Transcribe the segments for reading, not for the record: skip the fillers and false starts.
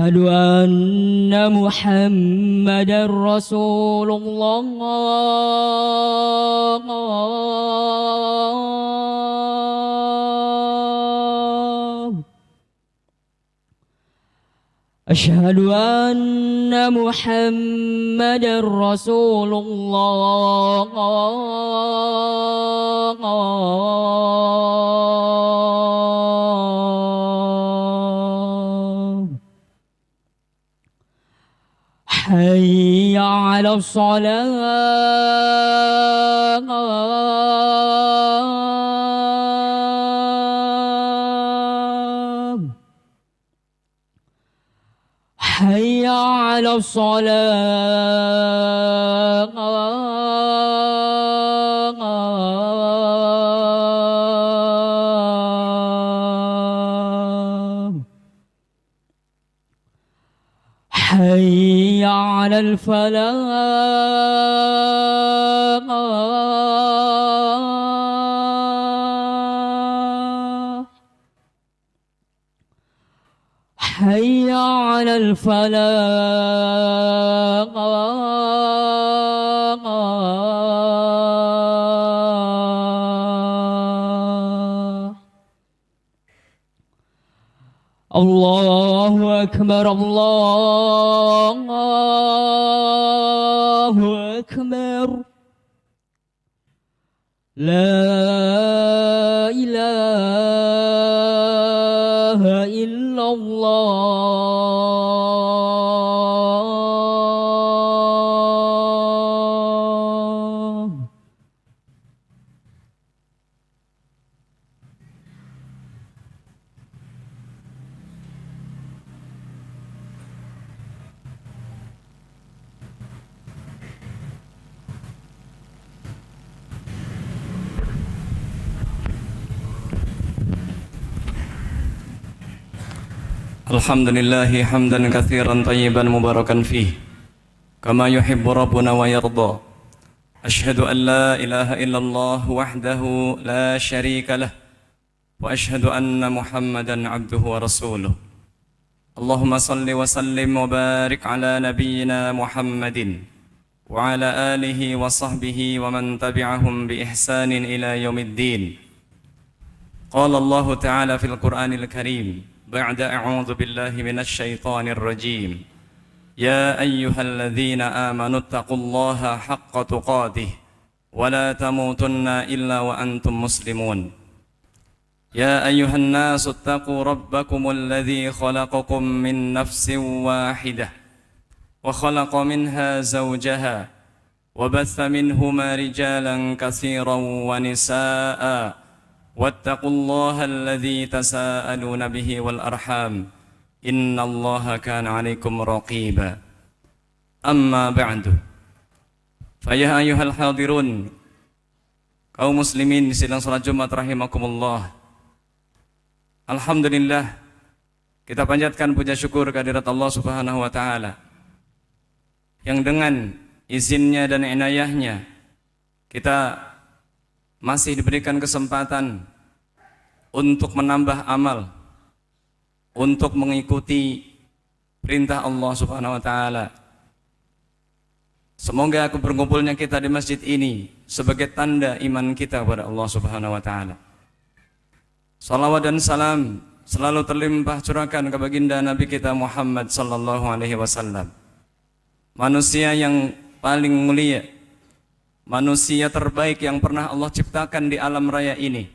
أشهد أن محمدا رسول الله. أشهد أن محمدا رسول الله. حي على الصلاة. حي على الصلاة. حي على الفلاح. حي على الفلاح. الله أكبر الله أكبر. لا إله إلا الله. Alhamdulillahi hamdan katsiran tayyiban mubarakan fih kama yuhibbu rabbuna wa yarda. Ashhadu an la ilaha illallah wahdahu la syarika lah wa ashhadu anna Muhammadan abduhu wa rasuluh. Allahumma salli wa sallim wa barik ala nabiyyina Muhammadin wa ala alihi wa sahbihi wa man tabi'ahum bi ihsanin ila yaumiddin. Qala Allah ta'ala fil Qur'anil Karim بعد أعوذ بالله من الشيطان الرجيم يا أيها الذين آمنوا اتقوا الله حق تقاته ولا تموتن إلا وأنتم مسلمون يا أيها الناس اتقوا ربكم الذي خلقكم من نفس واحدة وخلق منها زوجها وبث منهما رجالا كثيرا ونساء واتقوا الله الذي تساءلون به والأرحام إن الله كان عليكم رقيبا أما بعد فيا أيها الحاضرون kaum muslimin di sidang salat Jumat rahimakumullah. Alhamdulillah, kita panjatkan puja syukur kehadirat Allah Subhanahu wa taala yang dengan izinnya dan inayahnya kita masih diberikan kesempatan untuk menambah amal, untuk mengikuti perintah Allah Subhanahu wa taala. Semoga berkumpulnya kita di masjid ini sebagai tanda iman kita kepada Allah Subhanahu wa taala. Salawat dan salam selalu terlimpah curahkan ke baginda Nabi kita Muhammad sallallahu alaihi wasallam. Manusia yang paling mulia, manusia terbaik yang pernah Allah ciptakan di alam raya ini,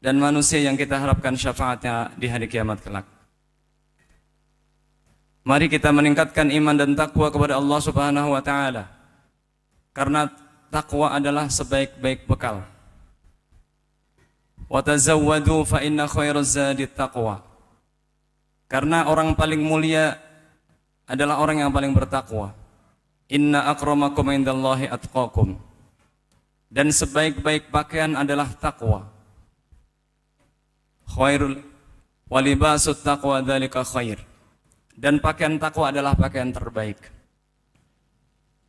dan manusia yang kita harapkan syafaatnya di hari kiamat kelak. Mari kita meningkatkan iman dan takwa kepada Allah Subhanahu wa taala, karena takwa adalah sebaik-baik bekal. Wa tazawwadu fa inna khairaz zadi taqwa. Karena orang paling mulia adalah orang yang paling bertakwa. Inna akramakum indallahi atqakum. Dan sebaik-baik pakaian adalah takwa. Khairul walibasut taqwa dzalika khair. Dan pakaian takwa adalah pakaian terbaik.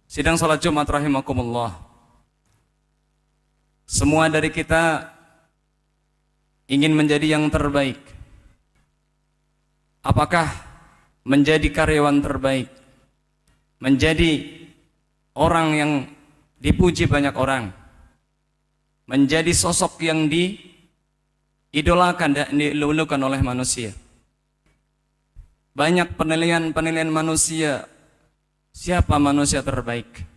Sidang salat Jumat rahimakumullah. Semua dari kita ingin menjadi yang terbaik. Apakah menjadi karyawan terbaik, menjadi orang yang dipuji banyak orang, menjadi sosok yang diidolakan dan dilulukan oleh manusia. Banyak penilaian manusia, siapa manusia terbaik?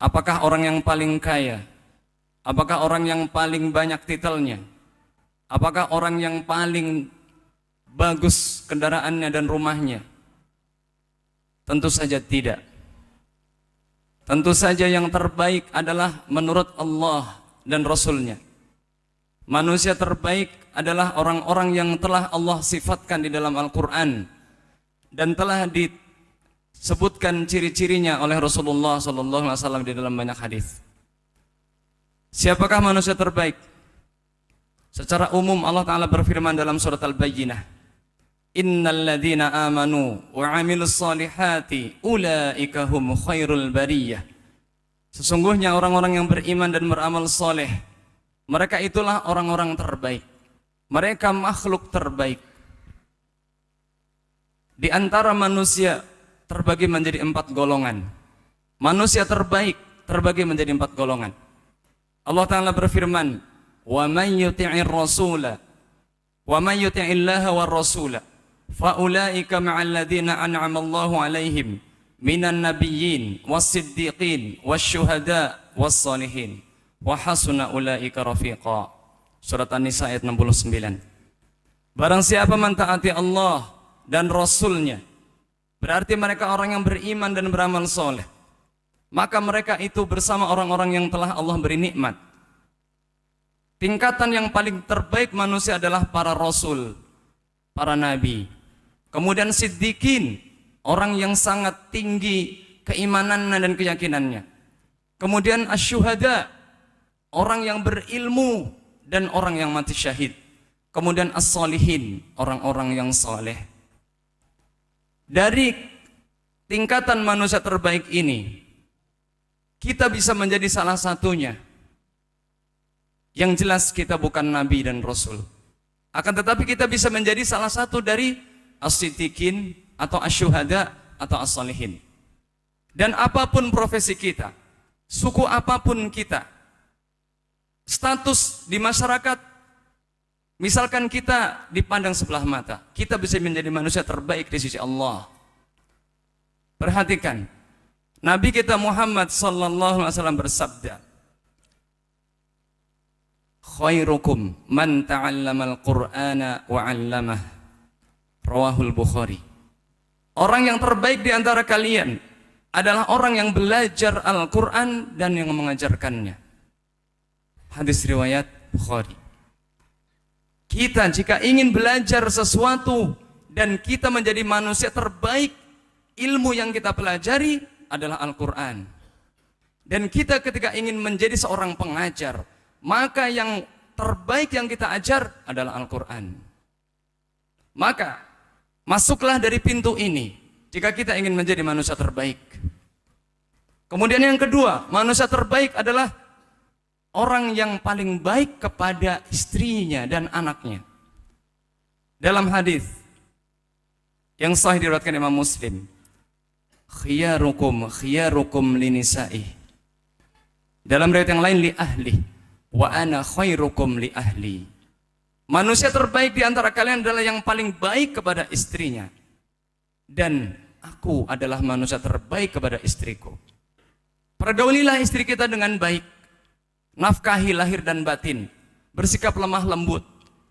Apakah orang yang paling kaya? Apakah orang yang paling banyak titelnya? Apakah orang yang paling bagus kendaraannya dan rumahnya? Tentu saja tidak. Tentu saja yang terbaik adalah menurut Allah dan Rasul-Nya. Manusia terbaik adalah orang-orang yang telah Allah sifatkan di dalam Al-Quran dan telah disebutkan ciri-cirinya oleh Rasulullah SAW di dalam banyak hadis. Siapakah manusia terbaik? Secara umum Allah Ta'ala berfirman dalam surat Al-Bayyinah, Innal ladhina amanu wa amilus salihati ulaika hum khairul bariyah. Sesungguhnya orang-orang yang beriman dan beramal soleh, mereka itulah orang-orang terbaik. Mereka makhluk terbaik. Di antara manusia terbagi menjadi 4 golongan. Manusia terbaik terbagi menjadi 4 golongan. Allah Ta'ala berfirman, wa man yuti'ir rasula wa man yuti'illaha war rasula fa ulaika ma'al ladzina an'ama Allahu 'alaihim minan nabiyyin was-siddiqin wasyuhada was-salihin wa hasuna ulaika rafiqa. Surat An-Nisa ayat 69. Barang siapa mentaati Allah dan Rasul-Nya, berarti mereka orang yang beriman dan beramal soleh, maka mereka itu bersama orang-orang yang telah Allah beri nikmat. Tingkatan yang paling terbaik manusia adalah para rasul, para nabi. Kemudian siddiqin, orang yang sangat tinggi keimanannya dan keyakinannya. Kemudian asyuhada, orang yang berilmu dan orang yang mati syahid. Kemudian as-salihin, orang-orang yang saleh. Dari tingkatan manusia terbaik ini, kita bisa menjadi salah satunya. Yang jelas kita bukan nabi dan rasul. Akan tetapi kita bisa menjadi salah satu dari as-siddiqin atau asyuhada atau as-salihin. Dan apapun profesi kita, suku apapun kita, status di masyarakat, misalkan kita dipandang sebelah mata, kita bisa menjadi manusia terbaik di sisi Allah. Perhatikan, Nabi kita Muhammad sallallahu alaihi wasallam bersabda, khairukum man ta'allamal qur'ana wa 'allamah. Rawahul Bukhari. Orang yang terbaik di antara kalian adalah orang yang belajar Al-Qur'an dan yang mengajarkannya. Hadis riwayat Bukhari. Kita jika ingin belajar sesuatu dan kita menjadi manusia terbaik, ilmu yang kita pelajari adalah Al-Quran. Dan kita ketika ingin menjadi seorang pengajar, maka yang terbaik yang kita ajar adalah Al-Quran. Maka masuklah dari pintu ini jika kita ingin menjadi manusia terbaik. Kemudian yang kedua, manusia terbaik adalah orang yang paling baik kepada istrinya dan anaknya. Dalam hadis yang sahih diriwayatkan Imam Muslim, khiyarukum linisa'ih. Dalam riwayat yang lain li ahli wa ana khairukum li ahli. Manusia terbaik di antara kalian adalah yang paling baik kepada istrinya, dan aku adalah manusia terbaik kepada istriku. Pergaulilah istri kita dengan baik, nafkahi lahir dan batin, bersikap lemah lembut,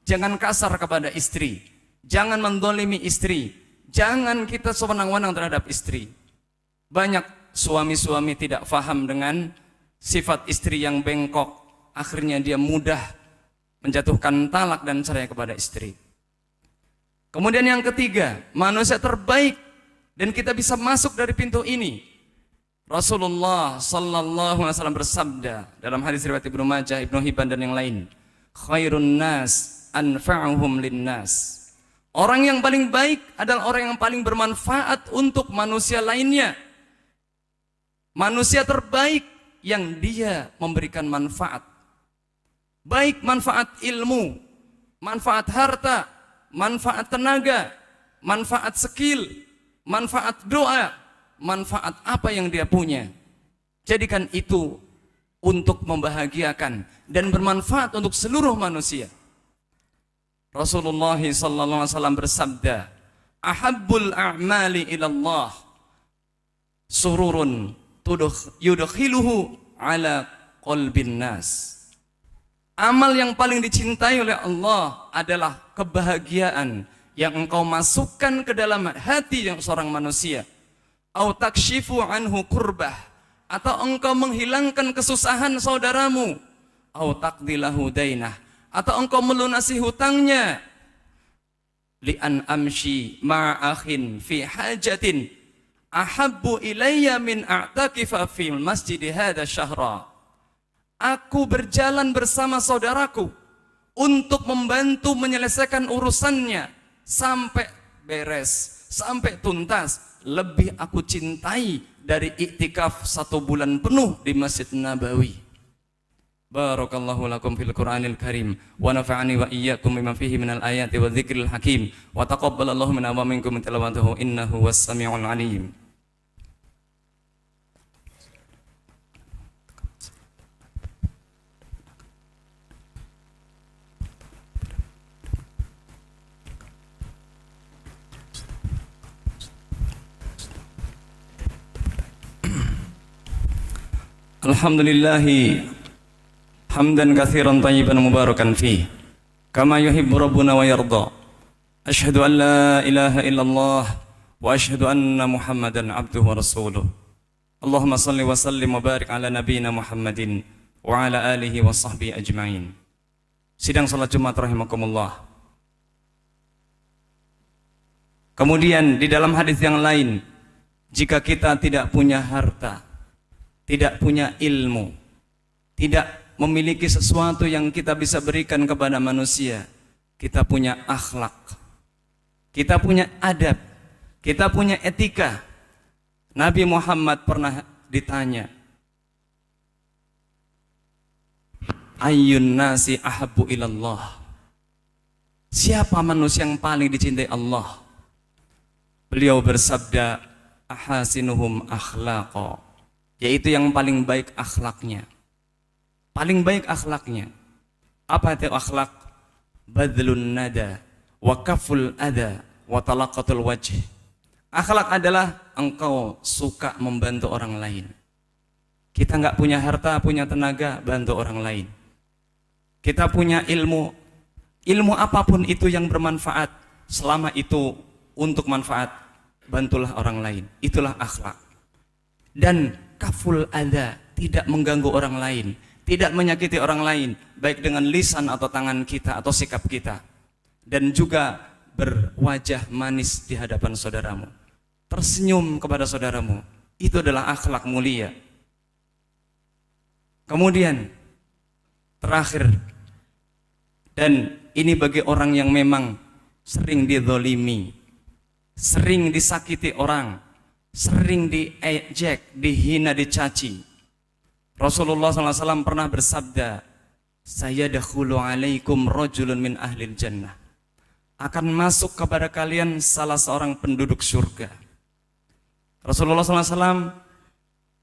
jangan kasar kepada istri, jangan mendolimi istri, jangan kita sewenang-wenang terhadap istri. Banyak suami-suami tidak faham dengan sifat istri yang bengkok, akhirnya dia mudah menjatuhkan talak dan cerai kepada istri. Kemudian yang ketiga, manusia terbaik, dan kita bisa masuk dari pintu ini. Rasulullah sallallahu alaihi wasallam bersabda dalam hadis riwayat Ibnu Majah, Ibnu Hibban dan yang lain, khairun nas anfa'uhum linnas. Orang yang paling baik adalah orang yang paling bermanfaat untuk manusia lainnya. Manusia terbaik yang dia memberikan manfaat, baik manfaat ilmu, manfaat harta, manfaat tenaga, manfaat skill, manfaat doa, manfaat apa yang dia punya. Jadikan itu untuk membahagiakan dan bermanfaat untuk seluruh manusia. Rasulullah sallallahu alaihi wasallam bersabda, "Ahabbul a'mali ila Allah sururun yudkhiluhu ala qalbin nas." Amal yang paling dicintai oleh Allah adalah kebahagiaan yang engkau masukkan ke dalam hati yang seorang manusia. Au takshifu anhu kurbah, atau engkau menghilangkan kesusahan saudaramu. Au taqdilahu dainah, atau engkau melunasi hutangnya. Li'an amshi ma'akhin fi hajatin ahabbu ilayya min a'takifa fil masjid hadha syahra. Aku berjalan bersama saudaraku untuk membantu menyelesaikan urusannya sampai beres, sampai tuntas. Lebih aku cintai dari iktikaf 1 bulan penuh di Masjid Nabawi. Barakallahu lakum fil Qur'anil Karim wa nafa'ani wa iyyakum bima fihi minal ayati wa dzikril hakim wa taqabbalallahu minna wa minkum tilawatahu innahu was-sami'ul 'alim. Alhamdulillahi hamdan katsiran thayyiban mubarakan fi kama yuhibbu rabbuna wa yarda. Asyhadu an la ilaha illallah wa asyhadu anna Muhammadan abduhu wa rasuluh. Allahumma salli wa sallim wa barik ala nabiyyina Muhammadin wa ala alihi wa sahbihi ajma'in. Sidang salat Jumat rahimakumullah. Kemudian di dalam hadis yang lain, jika kita tidak punya harta, tidak punya ilmu, tidak memiliki sesuatu yang kita bisa berikan kepada manusia, kita punya akhlak, kita punya adab, kita punya etika. Nabi Muhammad pernah ditanya, ayyun nasi ahabbu ilallah, siapa manusia yang paling dicintai Allah? Beliau bersabda, ahasinuhum akhlaqa, yaitu yang paling baik akhlaknya. Paling baik akhlaknya. Apa itu akhlak? Badlun nada wa kaful ada wa talaqatul wajh. Akhlak adalah engkau suka membantu orang lain. Kita nggak punya harta, punya tenaga, bantu orang lain. Kita punya ilmu, ilmu apapun itu yang bermanfaat, selama itu untuk manfaat, bantulah orang lain. Itulah akhlak. Dan kaful adha, tidak mengganggu orang lain, tidak menyakiti orang lain, baik dengan lisan atau tangan kita atau sikap kita. Dan juga berwajah manis di hadapan saudaramu, tersenyum kepada saudaramu. Itu adalah akhlak mulia. Kemudian terakhir, dan ini bagi orang yang memang sering dizolimi, sering disakiti orang, sering diejek, dihina, dicaci. Rasulullah SAW pernah bersabda, sayadkhulu alaikum rajulun min ahlil jannah, akan masuk kepada kalian salah seorang penduduk surga. Rasulullah SAW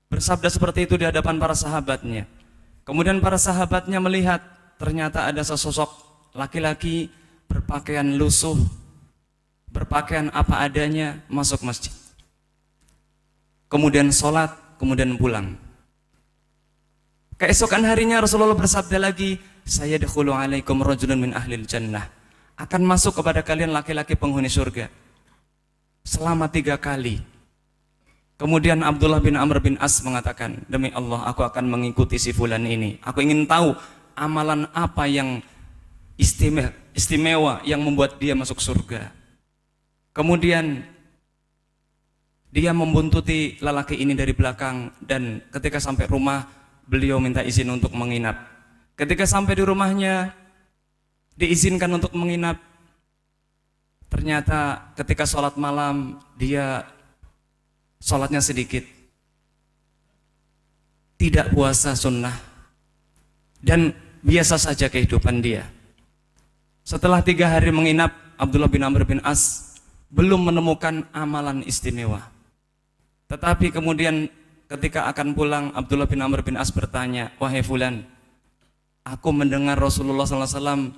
bersabda seperti itu di hadapan para sahabatnya. Kemudian para sahabatnya melihat ternyata ada sesosok laki-laki berpakaian lusuh, berpakaian apa adanya, masuk masjid, kemudian sholat, kemudian pulang. Keesokan harinya Rasulullah bersabda lagi, sayadkhulu alaikum rajulun min ahlil jannah, akan masuk kepada kalian laki-laki penghuni surga. Selama 3 kali. Kemudian Abdullah bin Amr bin As mengatakan, demi Allah aku akan mengikuti si fulan ini. Aku ingin tahu amalan apa yang istimewa yang membuat dia masuk surga. Kemudian dia membuntuti lelaki ini dari belakang, dan ketika sampai rumah beliau minta izin untuk menginap. Ketika sampai di rumahnya diizinkan untuk menginap. Ternyata ketika sholat malam dia sholatnya sedikit, tidak puasa sunnah, dan biasa saja kehidupan dia. Setelah 3 hari menginap, Abdullah bin Amr bin As belum menemukan amalan istimewa. Tetapi kemudian ketika akan pulang, Abdullah bin Amr bin As bertanya, wahai fulan, aku mendengar Rasulullah SAW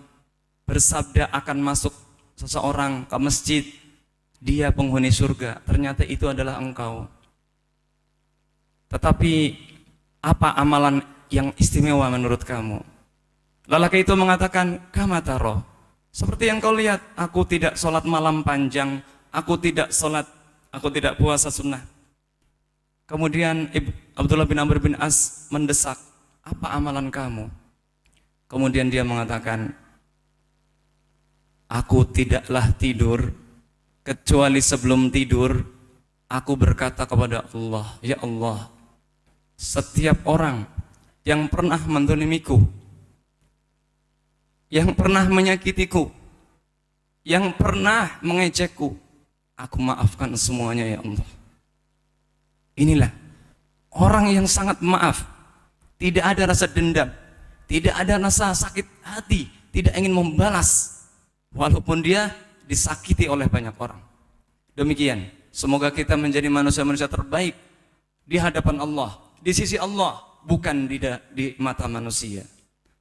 bersabda akan masuk seseorang ke masjid, dia penghuni surga. Ternyata itu adalah engkau. Tetapi apa amalan yang istimewa menurut kamu? Lelaki itu mengatakan, kama taro, seperti yang kau lihat, aku tidak sholat malam panjang, aku tidak puasa sunnah. Kemudian Abdullah bin Amr bin As mendesak, apa amalan kamu? Kemudian dia mengatakan, aku tidaklah tidur, kecuali sebelum tidur, aku berkata kepada Allah, ya Allah, setiap orang yang pernah menzalimiku, yang pernah menyakitiku, yang pernah mengejekku, aku maafkan semuanya ya Allah. Inilah orang yang sangat maaf, tidak ada rasa dendam, tidak ada rasa sakit hati, tidak ingin membalas walaupun dia disakiti oleh banyak orang. Demikian, semoga kita menjadi manusia-manusia terbaik di hadapan Allah, di sisi Allah, bukan di mata manusia.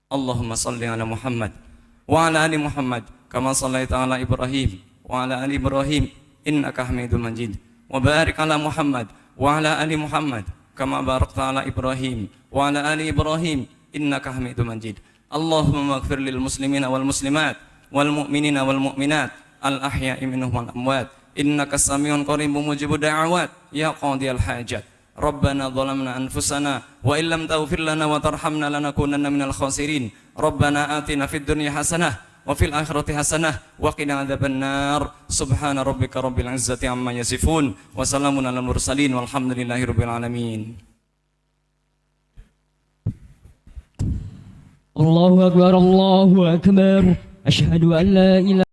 Allahumma salli ala Muhammad wa ala ali Muhammad kama sallaita ala Ibrahim wa ala ali Ibrahim innaka Hamidum Majid, wa barik ala Muhammad wa ala ali Muhammad kama barakta ala Ibrahim wa ala ali Ibrahim innaka Hamidum Majid. Allahumma maghfir lil muslimina wal muslimat wal mu'minina wal mu'minat al ahya'i minhum wal amwat innaka samiun qaribun mujibud da'awat ya qadiyal hajat. Rabbana zalamna anfusana wa illam taghfir lana wa tarhamna lanakunanna minal khasirin. Rabbana atina fid dunya hasanah wa fil akhirati hasanah wa qina adzabannar. Subhana rabbika rabbil izzati amma yasifun wa salamun alal mursalin walhamdulillahi rabbil alamin. Allahu akbar, Allahu akbar. Asyhadu an la ilaha